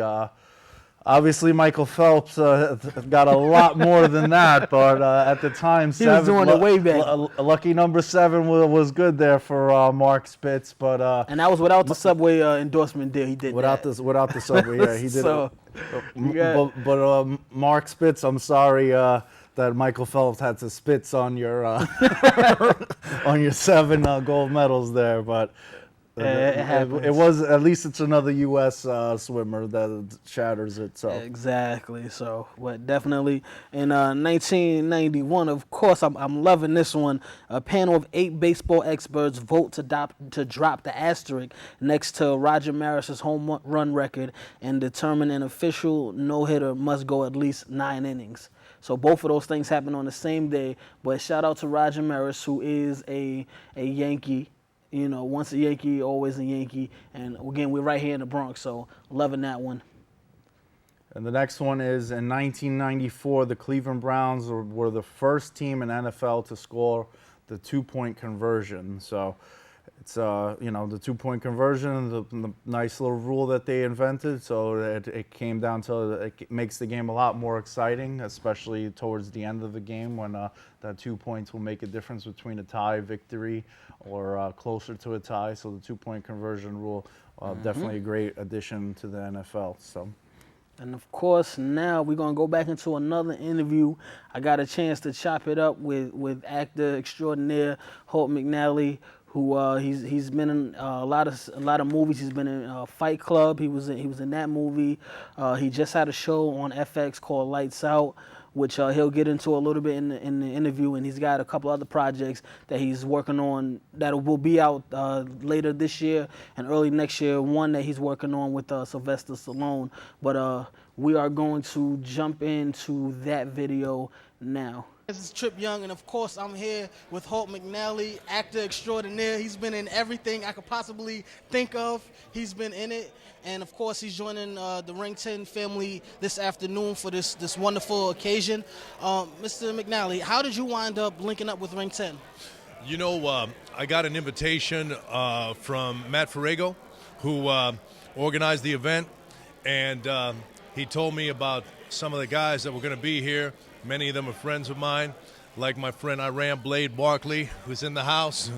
Michael Phelps got a lot more than that, but at the time, he was doing it way back. Lucky number 7 was good there for Mark Spitz, but and that was without the Subway endorsement deal. He did without that. Without the Subway, yeah, he did. So, but Mark Spitz, I'm sorry that Michael Phelps had to spits on your on your 7 gold medals there, but. It was, at least it's another U.S. Swimmer that shatters it. So exactly. So, definitely in 1991, of course, I'm loving this one. A panel of 8 baseball experts vote to drop the asterisk next to Roger Maris's home run record and determine an official no-hitter must go at least 9 innings. So both of those things happen on the same day. But shout out to Roger Maris, who is a Yankee. Once a Yankee, always a Yankee. And again, we're right here in the Bronx, so loving that one. And the next one is, in 1994, the Cleveland Browns were the first team in NFL to score the 2-point conversion. So it's, the 2-point conversion, the nice little rule that they invented. So it came down to, it makes the game a lot more exciting, especially towards the end of the game when that 2 points will make a difference between a tie, victory, or closer to a tie. So the 2-point conversion rule, definitely a great addition to the NFL. So. And of course, now we're gonna go back into another interview. I got a chance to chop it up with actor extraordinaire Holt Mccallany, who he's been in a lot of movies. He's been in Fight Club. He was in that movie. He just had a show on FX called Lights Out. which he'll get into a little bit in the interview, and he's got a couple other projects that he's working on that will be out later this year and early next year. One that he's working on with Sylvester Stallone. But we are going to jump into that video now. This is Trip Yung, and of course I'm here with Holt Mccallany, actor extraordinaire. He's been in everything I could possibly think of. He's been in it, and of course he's joining the Ring 10 family this afternoon for this wonderful occasion. Mr. Mccallany, how did you wind up linking up with Ring 10? You know, I got an invitation from Matt Farrago, who organized the event, and he told me about some of the guys that were going to be here. Many of them are friends of mine, like my friend Iran Blade Barkley, who's in the house.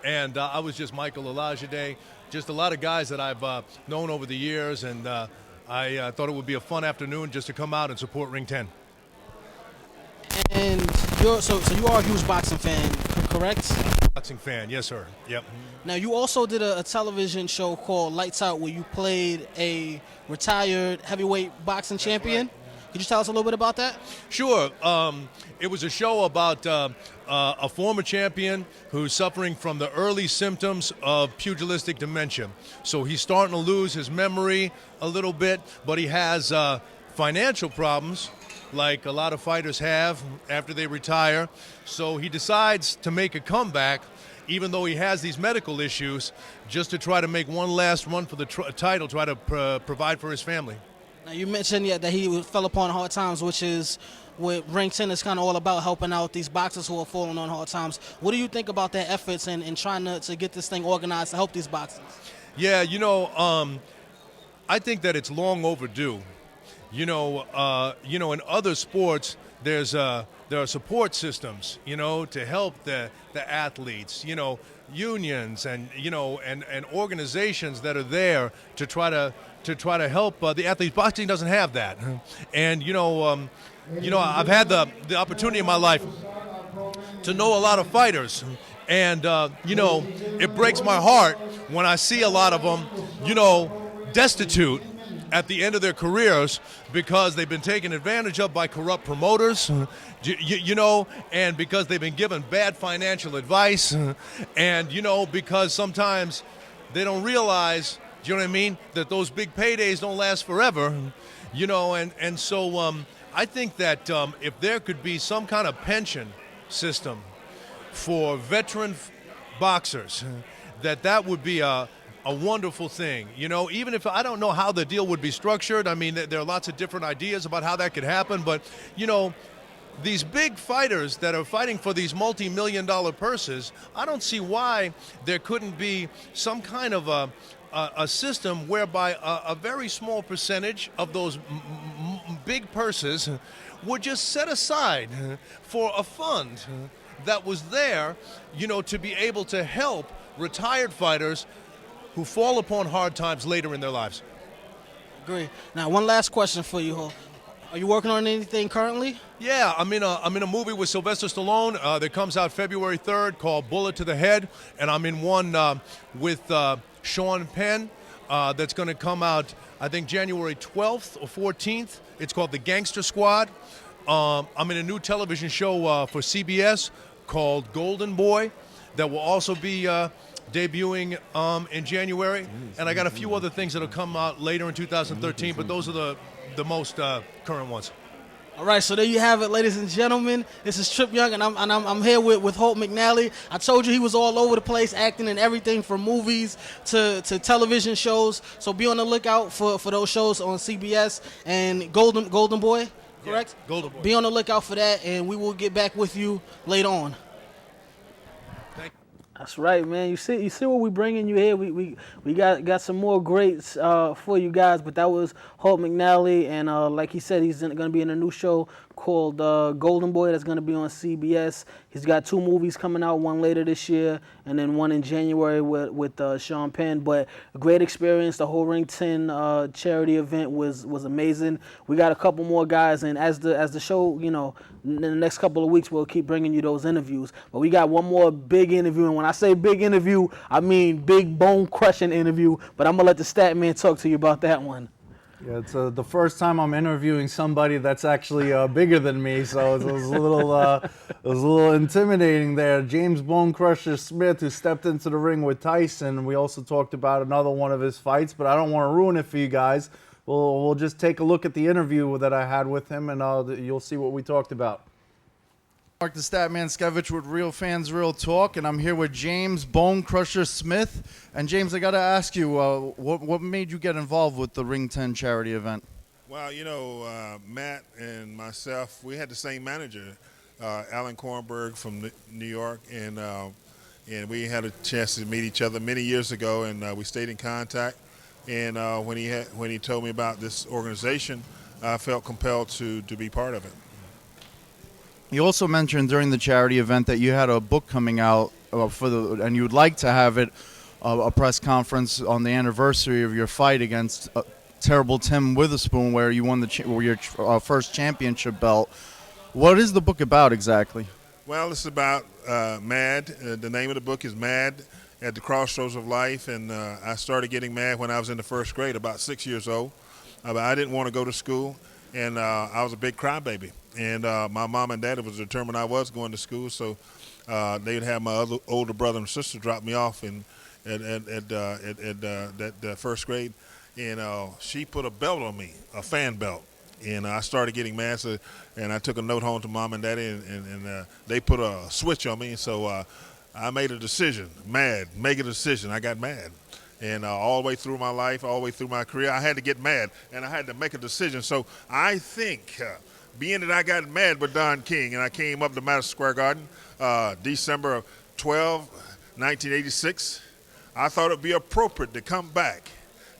And I was just Michael Olajide, just a lot of guys that I've known over the years. And I thought it would be a fun afternoon just to come out and support Ring 10. And so you are a huge boxing fan, correct? Boxing fan, yes, sir. Yep. Now, you also did a television show called Lights Out where you played a retired heavyweight boxing champion. Could you tell us a little bit about that? Sure. It was a show about a former champion who's suffering from the early symptoms of pugilistic dementia. So he's starting to lose his memory a little bit, but he has financial problems like a lot of fighters have after they retire. So he decides to make a comeback, even though he has these medical issues, just to try to make one last run for the title, try to provide for his family. Now, you mentioned that he fell upon hard times, which is what Ring 10 is kind of all about, helping out these boxers who are falling on hard times. What do you think about their efforts in trying to get this thing organized to help these boxers? Yeah, you know, I think that it's long overdue. You know, in other sports, there are support systems, to help the athletes, unions and and organizations that are there to try to help the athletes. Boxing doesn't have that, and I've had the opportunity in my life to know a lot of fighters, and it breaks my heart when I see a lot of them, destitute at the end of their careers because they've been taken advantage of by corrupt promoters, and because they've been given bad financial advice, and, because sometimes they don't realize, do you know what I mean, that those big paydays don't last forever, and so I think that if there could be some kind of pension system for veteran boxers, that would be a wonderful thing, even if I don't know how the deal would be structured. I mean, there are lots of different ideas about how that could happen, but, these big fighters that are fighting for these multi-million-dollar purses, I don't see why there couldn't be some kind of a system whereby a very small percentage of those big purses would just set aside for a fund that was there, to be able to help retired fighters who fall upon hard times later in their lives. Agree. Now, one last question for you, Holt. Are you working on anything currently? Yeah, I'm in a movie with Sylvester Stallone that comes out February 3rd called Bullet to the Head, and I'm in one with Sean Penn that's going to come out, I think, January 12th or 14th. It's called The Gangster Squad. I'm in a new television show for CBS called Golden Boy that will also be debuting in January, and I got a few other things that'll come out later in 2013, but those are the most current ones. All right, so there you have it, ladies and gentlemen. This is Trip Yung, and I'm here with Holt Mccallany. I told you he was all over the place, acting in everything from movies to television shows. So be on the lookout for those shows on CBS and Golden Boy, correct? Yeah, Golden Boy. Be on the lookout for that, and we will get back with you later on. That's right, man. You see what we bringing you here. We got some more greats for you guys, but that was Holt Mccallany, and like he said, he's going to be in a new show called Golden Boy that's going to be on CBS. He's got 2 movies coming out, one later this year and then one in January with Sean Penn. But a great experience. The whole Ring 10 charity event was amazing. We got a couple more guys, and as the show, in the next couple of weeks, we'll keep bringing you those interviews. But we got one more big interview, and when I say big interview, I mean big bone-crushing interview. But I'm going to let the Statman talk to you about that one. Yeah, it's the first time I'm interviewing somebody that's actually bigger than me, so it was a little intimidating there. James Bonecrusher Smith, who stepped into the ring with Tyson. We also talked about another one of his fights, but I don't want to ruin it for you guys. We'll just take a look at the interview that I had with him, and you'll see what we talked about. Mark the Statman Skevich with Real Fans Real Talk, and I'm here with James Bonecrusher Smith. And James, I got to ask you, what made you get involved with the Ring 10 charity event? Well, you know, Matt and myself, we had the same manager, Alan Kornberg from New York, and we had a chance to meet each other many years ago, and we stayed in contact. And when he told me about this organization, I felt compelled to be part of it. You also mentioned during the charity event that you had a book coming out and you would like to have it a press conference on the anniversary of your fight against terrible Tim Witherspoon, where you won your first championship belt. What is the book about exactly? Well, it's about Mad. The name of the book is Mad at the Crossroads of Life, and I started getting mad when I was in the first grade, about 6 years old. I didn't want to go to school, and I was a big crybaby. And my mom and dad was determined I was going to school, so they'd have my other older brother and sister drop me off at that first grade. And she put a belt on me, a fan belt. And I started getting mad, and I took a note home to mom and daddy, and they put a switch on me. So I made a decision, make a decision. I got mad. And all the way through my life, all the way through my career, I had to get mad, and I had to make a decision. So I think, being that I got mad with Don King, and I came up to Madison Square Garden December 12, 1986, I thought it would be appropriate to come back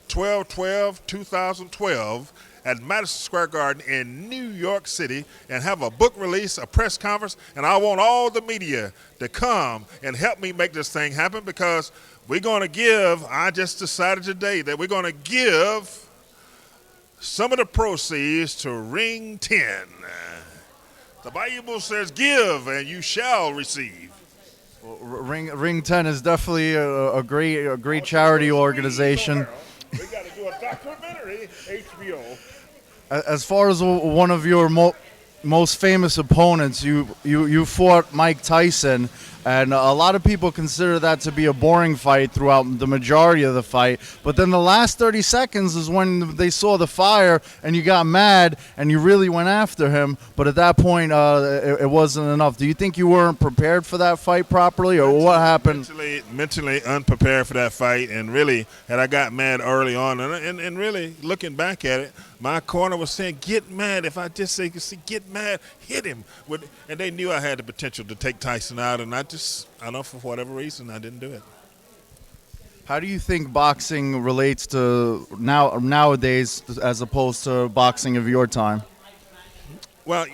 12/12/2012 at Madison Square Garden in New York City and have a book release, a press conference, and I want all the media to come and help me make this thing happen, because we're going to give, I just decided today that we're going to give some of the proceeds to Ring 10. The Bible says, give and you shall receive. Well, Ring 10 is definitely a great charity organization. We got to do a documentary, HBO. As far as one of your most famous opponents, you fought Mike Tyson, and a lot of people consider that to be a boring fight throughout the majority of the fight. But then the last 30 seconds is when they saw the fire, and you got mad, and you really went after him. But at that point, it wasn't enough. Do you think you weren't prepared for that fight properly, or what happened? Mentally unprepared for that fight, and really, had I got mad early on, and really looking back at it, my corner was saying, get mad. If I just say, get mad, hit him. And they knew I had the potential to take Tyson out, and I don't know, for whatever reason, I didn't do it. How do you think boxing relates to nowadays as opposed to boxing of your time? Well,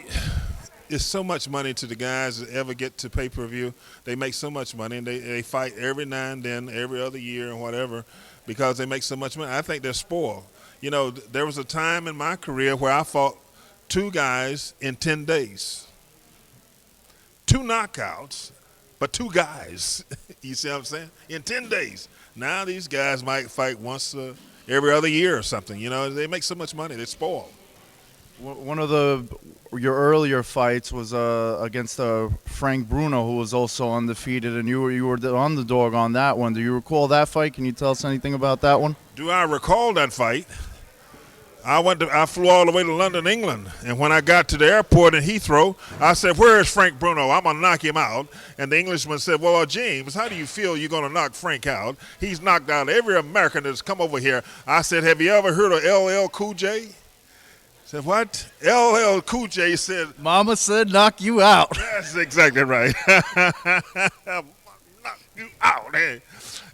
it's so much money to the guys that ever get to pay-per-view. They make so much money, and they fight every now and then, every other year and whatever, because they make so much money. I think they're spoiled. You know, there was a time in my career where I fought 2 guys in 10 days. 2 knockouts, but 2 guys. You see what I'm saying? In 10 days. Now these guys might fight once every other year or something. You know, they make so much money. They're spoiled. One of your earlier fights was against Frank Bruno, who was also undefeated, and you were the underdog on that one. Do you recall that fight? Can you tell us anything about that one? Do I recall that fight? I flew all the way to London, England, and when I got to the airport in Heathrow, I said, "Where is Frank Bruno? I'm gonna knock him out." And the Englishman said, "Well, James, how do you feel you're gonna knock Frank out? He's knocked out every American that's come over here." I said, "Have you ever heard of LL Cool J?" Said, "What?" LL Cool J said, "Mama said knock you out." That's exactly right. Knock you out, eh?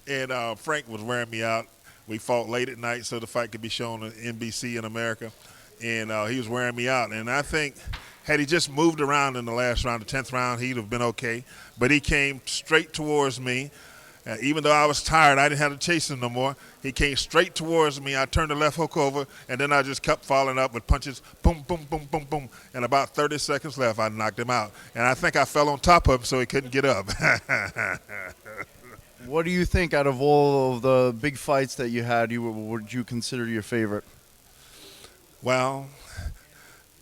And Frank was wearing me out. We fought late at night so the fight could be shown on NBC in America. And he was wearing me out. And I think had he just moved around in the last round, the 10th round, he'd have been okay. But he came straight towards me. Even though I was tired, I didn't have to chase him no more. He came straight towards me. I turned the left hook over, and then I just kept following up with punches, boom, boom, boom, boom, boom. And about 30 seconds left, I knocked him out. And I think I fell on top of him so he couldn't get up. What do you think out of all of the big fights that you had, would you consider your favorite? Well,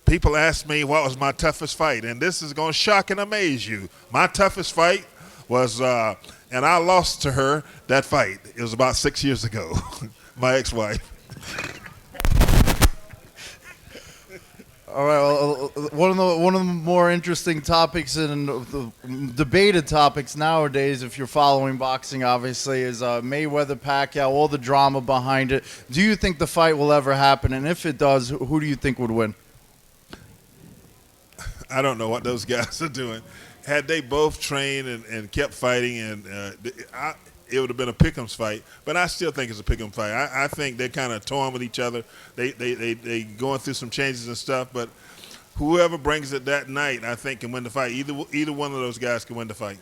people ask me what was my toughest fight, and this is going to shock and amaze you. My toughest fight was, and I lost to her that fight. It was about 6 years ago, my ex-wife. All right. Well, one of the more interesting topics and the debated topics nowadays, if you're following boxing, obviously, is Mayweather-Pacquiao. All the drama behind it. Do you think the fight will ever happen? And if it does, who do you think would win? I don't know what those guys are doing. Had they both trained and kept fighting, and it would have been a pick'ems fight. But I still think it's a pick'em fight. I think they're kind of toying with each other. They going through some changes and stuff. But whoever brings it that night, I think, can win the fight. Either one of those guys can win the fight.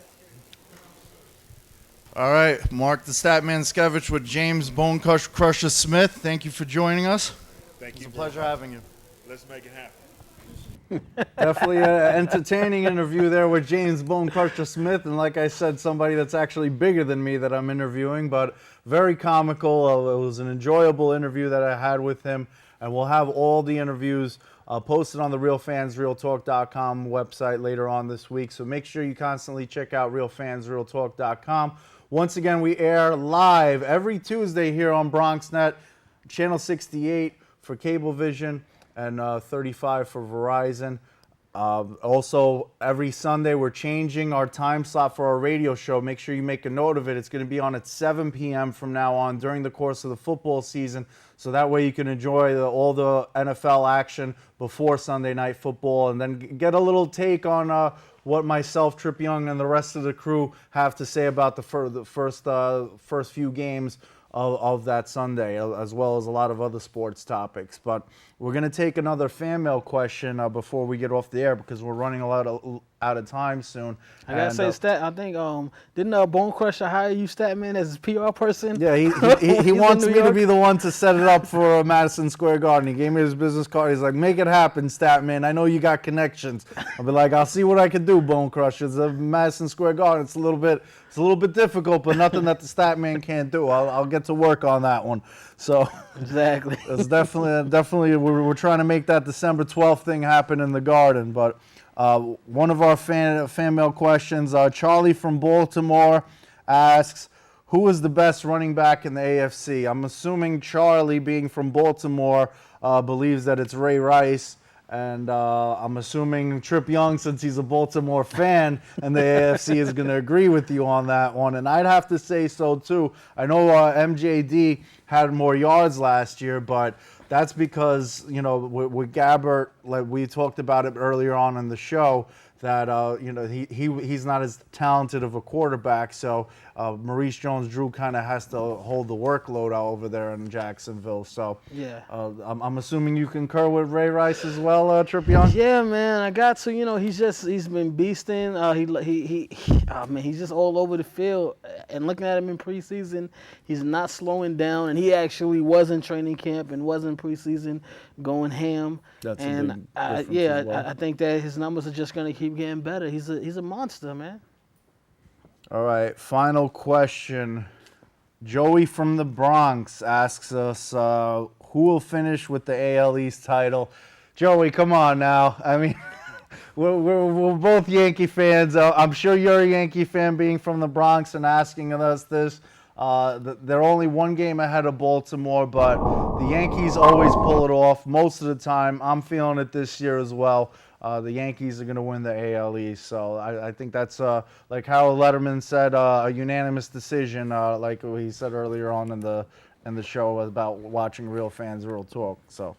All right. Mark the Statman Skevich with James Bonecrusher Smith. Thank you for joining us. Thank you. It's a pleasure having you. Let's make it happen. Definitely an entertaining interview there with James Bonecrusher Smith, and like I said, somebody that's actually bigger than me that I'm interviewing, but very comical. It was an enjoyable interview that I had with him, and we'll have all the interviews posted on the RealFansRealTalk.com website later on this week, so make sure you constantly check out RealFansRealTalk.com. Once again, we air live every Tuesday here on BronxNet, Channel 68 for Cablevision, and 35 for Verizon. Also, every Sunday, we're changing our time slot for our radio show. Make sure you make a note of it. It's going to be on at 7 p.m. from now on during the course of the football season. So that way you can enjoy all the NFL action before Sunday Night Football, and then get a little take on what myself, Trip Yung, and the rest of the crew have to say about the first few games of that Sunday, as well as a lot of other sports topics. But we're going to take another fan mail question before we get off the air, because we're running out of time soon. I gotta say, Stat. I think didn't Bonecrusher hire you, Statman, as his PR person? Yeah, he wants me to be the one to set it up for Madison Square Garden. He gave me his business card. He's like, "Make it happen, Statman. I know you got connections." I'll be like, "I'll see what I can do, Bonecrusher. It's a Madison Square Garden. It's a little bit difficult, but nothing that the Statman can't do. I'll get to work on that one." So exactly, it's definitely we're trying to make that December 12th thing happen in the Garden. But one of our fan mail questions, Charlie from Baltimore asks, who is the best running back in the AFC? I'm assuming Charlie, being from Baltimore, believes that it's Ray Rice. And I'm assuming Trip Yung, since he's a Baltimore fan, and the AFC is going to agree with you on that one. And I'd have to say so, too. I know MJD had more yards last year, but that's because, with Gabbert, like we talked about it earlier on in the show, that he's not as talented of a quarterback, so Maurice Jones Drew kind of has to hold the workload out over there in Jacksonville. So yeah, I'm assuming you concur with Ray Rice as well, Trip Yung? Yeah, man, I got to. He's been beasting. He's just all over the field. And looking at him in preseason, he's not slowing down. And he actually was in training camp and was in preseason going ham. That's and a big difference as well. I think that his numbers are just going to keep getting better. He's a monster, man. All right, final question. Joey from the Bronx asks us, who will finish with the AL East title? Joey, come on now. I mean, we're both Yankee fans. I'm sure you're a Yankee fan, being from the Bronx and asking us this. They're only one game ahead of Baltimore, but the Yankees always pull it off most of the time. I'm feeling it this year as well. The Yankees are going to win the AL East. So I think that's, like Harold Lederman said, a unanimous decision, like he said earlier on in the show about watching Real Fans Real Talk. So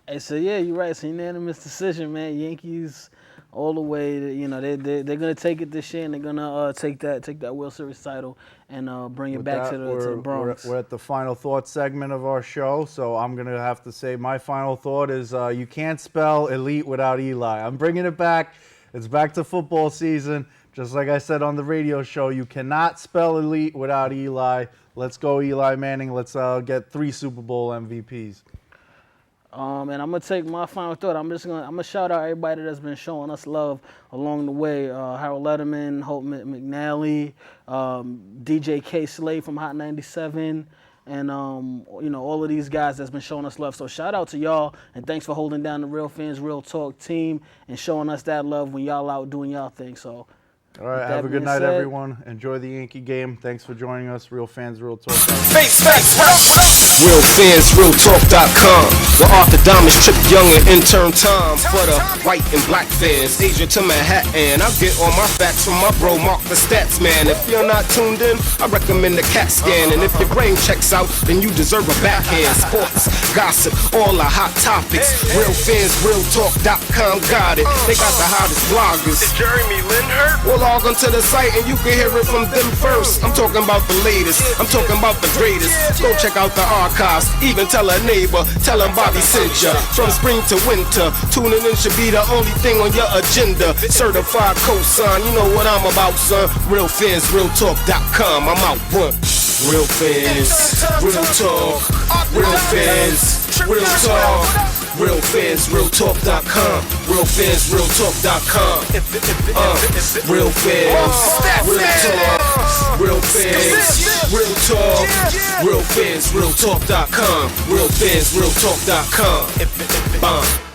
yeah, you're right. It's a unanimous decision, man. Yankees all the way. They're going to take it this year, and they're going to take that World Series title and bring it back to the Bronx. We're at the final thought segment of our show, so I'm going to have to say my final thought is you can't spell elite without Eli. I'm bringing it back. It's back to football season. Just like I said on the radio show, you cannot spell elite without Eli. Let's go, Eli Manning. Let's get 3 Super Bowl MVPs. And I'm gonna take my final thought. I'm gonna shout out everybody that's been showing us love along the way. Harold Lederman, Holt Mccallany, DJ K Slade from Hot 97, and all of these guys that's been showing us love. So shout out to y'all, and thanks for holding down the Real Fans Real Talk team and showing us that love when y'all out doing y'all thing. So. All right, have a good night, everyone. Enjoy the Yankee game. Thanks for joining us. Real Fans, Real Talk. RealFansRealTalk.com, where orthodontist Trip Yung and intern Tom for the white and black fans. Asia to Manhattan, I get all my facts from my bro Mark the Statman. If you're not tuned in, I recommend the CAT scan. And if your brain checks out, then you deserve a backhand. Sports, gossip, all the hot topics. RealFansRealTalk.com got it. They got the hottest bloggers. Is Jeremy Lin hurt? Well, log onto the site and you can hear it from them first. I'm talking about the latest, I'm talking about the greatest. Go check out the archives, even tell a neighbor, tell them Bobby sent ya. From spring to winter, tuning in should be the only thing on your agenda. Certified cosign, you know what I'm about, son. RealFansRealTalk.com, I'm out one. Real fans, real talk. Real fans, real talk. RealFansRealTalk.com. RealFansRealTalk.com. Real fans, real talk. Real fans, real talk. RealFansRealTalk.com. RealFansRealTalk.com.